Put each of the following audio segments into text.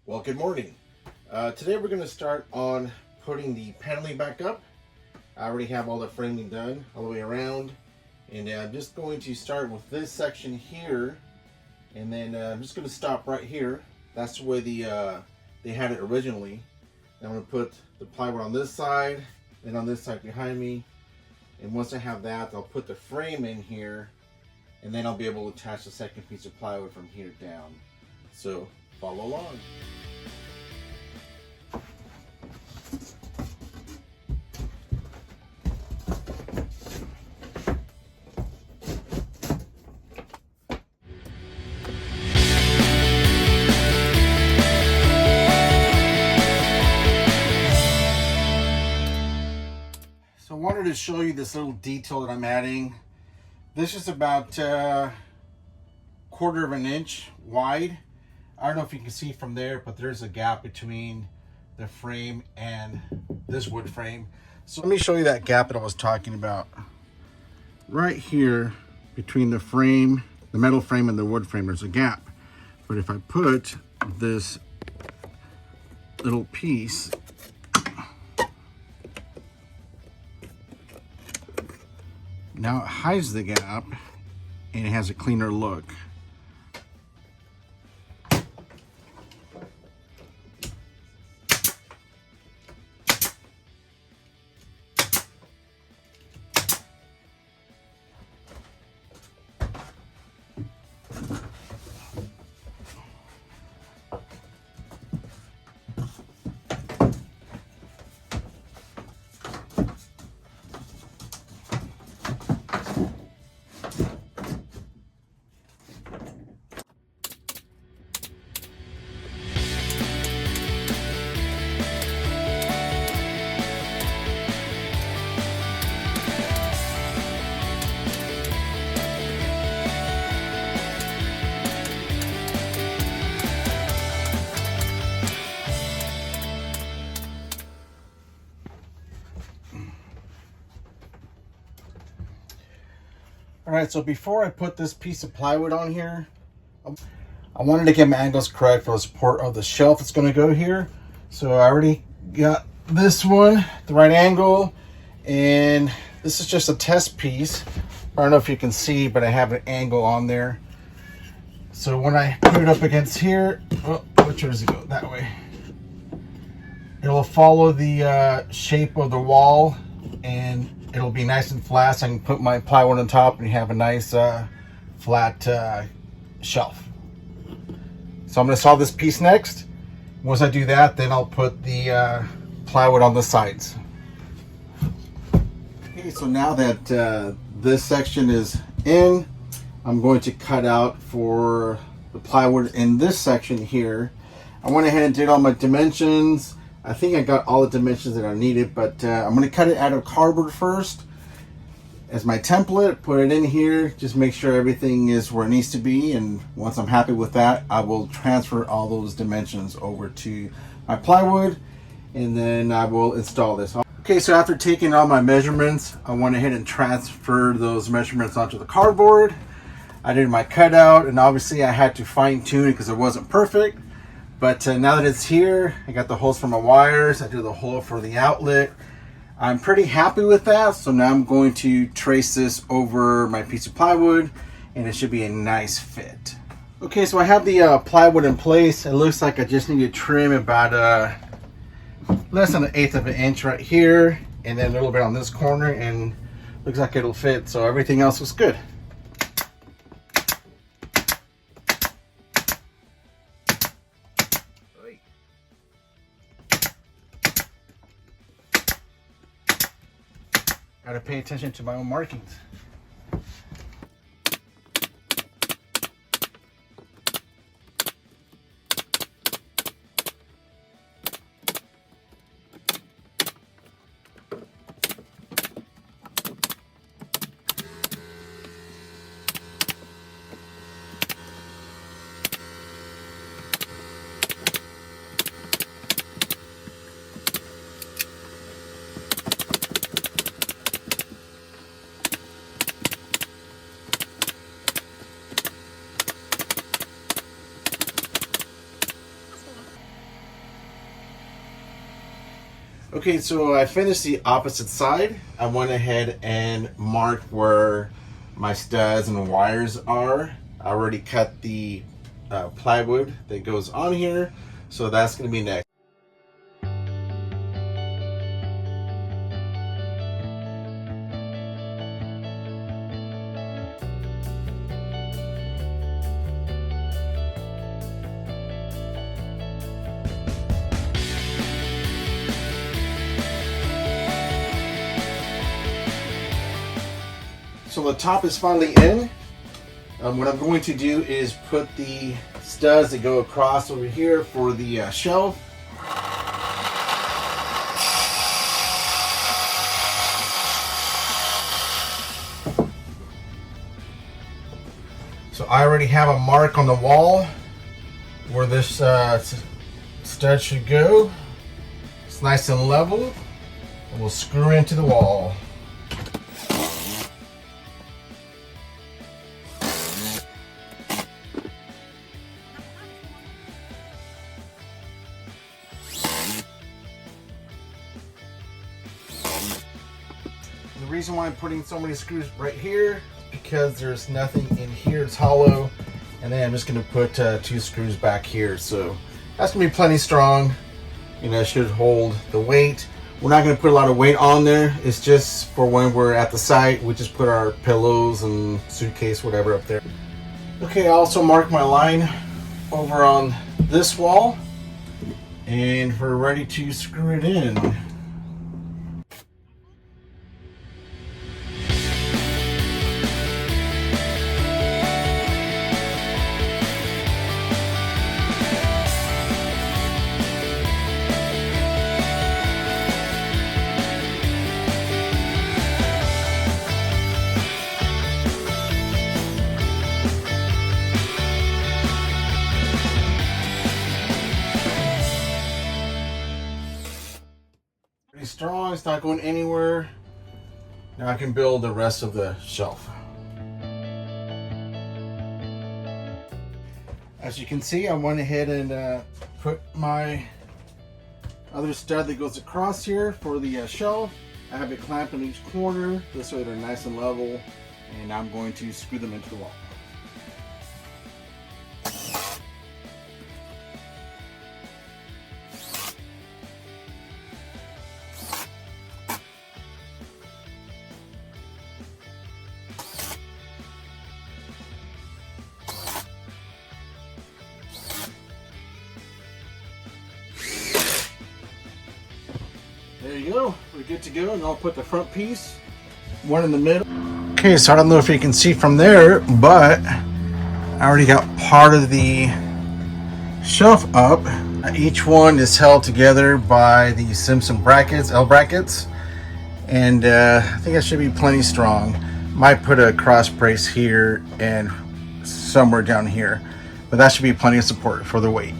Well, good morning. Today we're going to start on putting the paneling back up. I already have all the framing done all the way around, and I'm just going to start with this section here, and then I'm just going to stop right here. That's where they had it originally. I'm going to put the plywood on this side, then on this side behind me, and once I have that, I'll put the frame in here, and then I'll be able to attach the second piece of plywood from here down. So follow along. So I wanted to show you this little detail that I'm adding. This is about 1/4 of an inch wide. I don't know if you can see from there, but there's a gap between the frame and this wood frame. So let me show you that gap that I was talking about. Right here between the frame, the metal frame and the wood frame, there's a gap. But if I put this little piece now, it hides the gap and it has a cleaner look. All right, so before I put this piece of plywood on here, I wanted to get my angles correct for the support of the shelf that's going to go here. So I already got this one, the right angle, and this is just a test piece. I don't know if you can see, but I have an angle on there. So when I put it up against here, oh, which way does it go? That way. It will follow the shape of the wall, and it'll be nice and flat, so I can put my plywood on top and you have a nice flat shelf. So I'm going to saw this piece next. Once I do that, then I'll put the plywood on the sides. Okay, so now that this section is in, I'm going to cut out for the plywood in this section here. I went ahead and did all my dimensions. I think I got all the dimensions that I needed, but I'm going to cut it out of cardboard first as my template, put it in here, just make sure everything is where it needs to be, and once I'm happy with that, I will transfer all those dimensions over to my plywood, and then I will install this. Okay, so after taking all my measurements, I went ahead and transferred those measurements onto the cardboard. I did my cutout, and obviously I had to fine tune it because it wasn't perfect. But now that it's here, I got the holes for my wires, I do the hole for the outlet. I'm pretty happy with that, so now I'm going to trace this over my piece of plywood, and it should be a nice fit. Okay, so I have the plywood in place. It looks like I just need to trim about less than 1/8 of an inch right here, and then a little bit on this corner, and looks like it'll fit, so everything else was good. Gotta pay attention to my own markings. Okay, so I finished the opposite side. I went ahead and marked where my studs and wires are. I already cut the plywood that goes on here, so that's going to be next. So the top is finally in. What I'm going to do is put the studs that go across over here for the shelf. So I already have a mark on the wall where this stud should go. It's nice and level. And we'll screw into the wall. The reason why I'm putting so many screws right here is because there's nothing in here, it's hollow, and then I'm just going to put 2 screws back here, so that's going to be plenty strong. You know, it should hold the weight. We're not going to put a lot of weight on there, it's just for when we're at the site, we just put our pillows and suitcase, whatever, up there. Okay, I also marked my line over on this wall, and we're ready to screw it in. Pretty strong, it's not going anywhere. Now I can build the rest of the shelf. As you can see, I went ahead and put my other stud that goes across here for the shelf. I have it clamped in each corner, this way they're nice and level, and I'm going to screw them into the wall. There you go, we're good to go, and I'll put the front piece, one in the middle. Okay, so I don't know if you can see from there, but I already got part of the shelf up. Each one is held together by the Simpson brackets, L brackets, and I think that should be plenty strong. Might put a cross brace here and somewhere down here, but that should be plenty of support for the weight.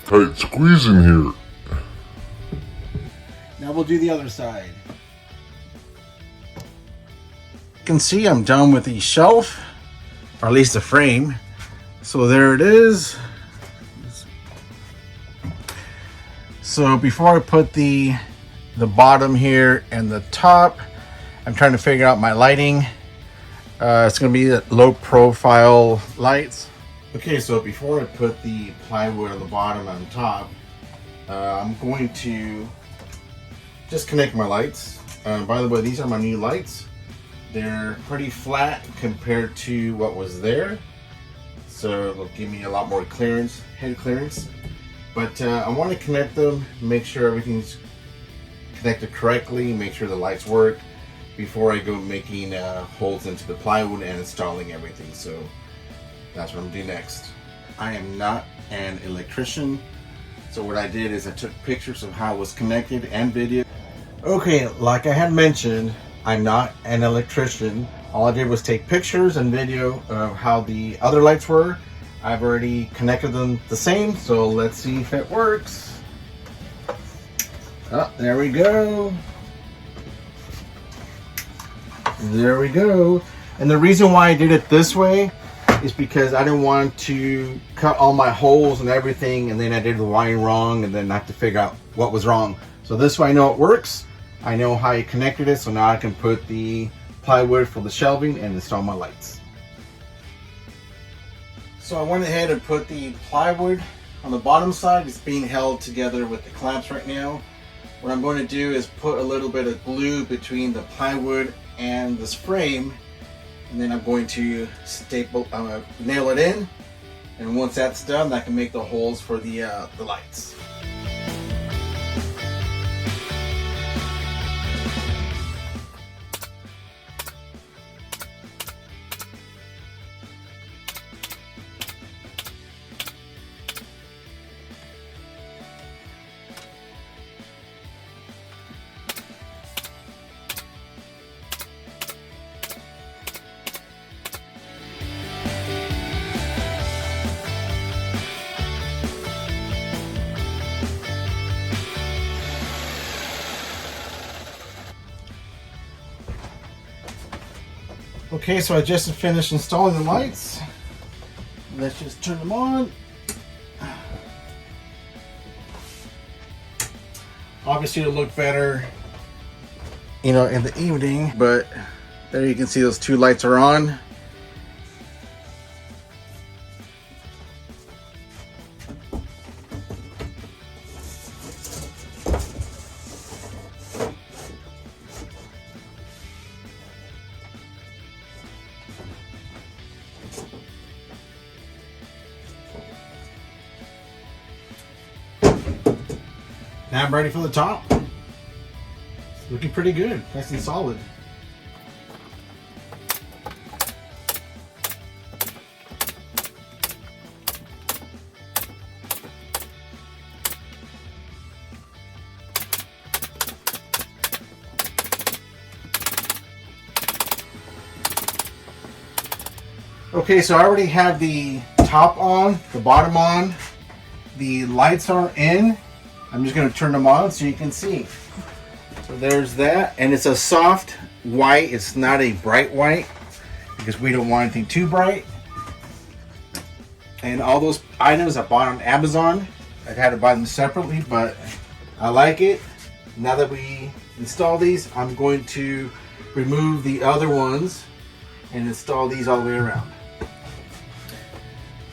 Tight squeeze in here. Now we'll do the other side. You can see I'm done with the shelf, or at least the frame. So there it is. So before I put the bottom here and the top, I'm trying to figure out my lighting. It's going to be low profile lights. Okay, so before I put the plywood on the bottom and top, I'm going to just connect my lights. By the way, these are my new lights. They're pretty flat compared to what was there, so it'll give me a lot more clearance, head clearance. But I want to connect them, make sure everything's connected correctly, make sure the lights work. before I go making holes into the plywood and installing everything. So that's what I'm doing next. I am not an electrician, so what I did is I took pictures of how it was connected and video. Okay, like I had mentioned, I'm not an electrician. All I did was take pictures and video of how the other lights were. I've already connected them the same, so let's see if it works. Oh, there we go. There we go. And the reason why I did it this way is because I didn't want to cut all my holes and everything, and then I did the wiring wrong and then have to figure out what was wrong. So this way I know it works. I know how you connected it, so now I can put the plywood for the shelving and install my lights. So I went ahead and put the plywood on the bottom side. It's being held together with the clamps right now. What I'm going to do is put a little bit of glue between the plywood and this frame, and then I'm going to nail it in, and once that's done, I can make the holes for the lights. Okay, so I just finished installing the lights. Let's just turn them on. Obviously it'll look better, you know, in the evening, but there you can see those two lights are on. Now I'm ready for the top. It's looking pretty good, nice and solid. Okay, so I already have the top on, the bottom on, the lights are in. I'm just going to turn them on so you can see. So there's that, and it's a soft white. It's not a bright white because we don't want anything too bright. And all those items I bought on Amazon, I've had to buy them separately, but I like it. Now that we install these, I'm going to remove the other ones and install these all the way around.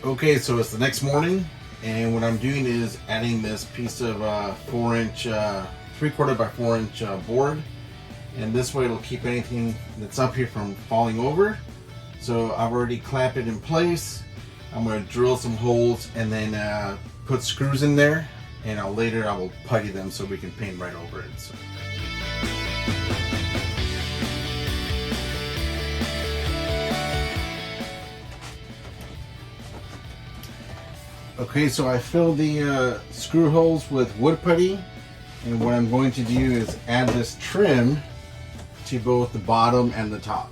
Okay, so it's the next morning. And what I'm doing is adding this piece of 4-inch, 3/4 by 4-inch board, and this way it'll keep anything that's up here from falling over. So I've already clamped it in place. I'm going to drill some holes and then put screws in there, and later I will putty them so we can paint right over it. So. Okay, so I filled the screw holes with wood putty, and what I'm going to do is add this trim to both the bottom and the top.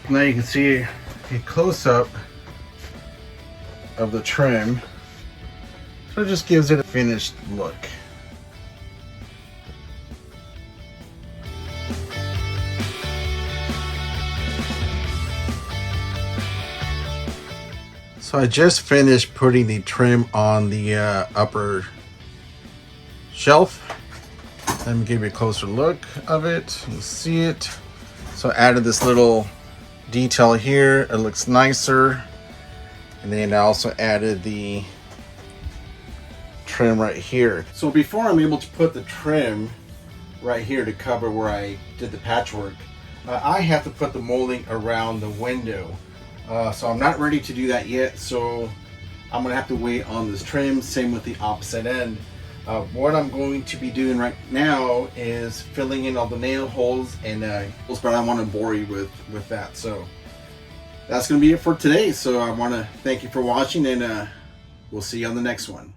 Now you can see a close-up of the trim. So it just gives it a finished look. So I just finished putting the trim on the upper shelf. Let me give you a closer look of it. You see it. So I added this little detail here. It looks nicer. And then I also added the trim right here. So before I'm able to put the trim right here to cover where I did the patchwork, I have to put the molding around the window. So I'm not ready to do that yet, so I'm gonna have to wait on this trim. Same with the opposite end. What I'm going to be doing right now is filling in all the nail holes and but I don't want to bore you with that. So that's gonna be it for today. So I want to thank you for watching, and we'll see you on the next one.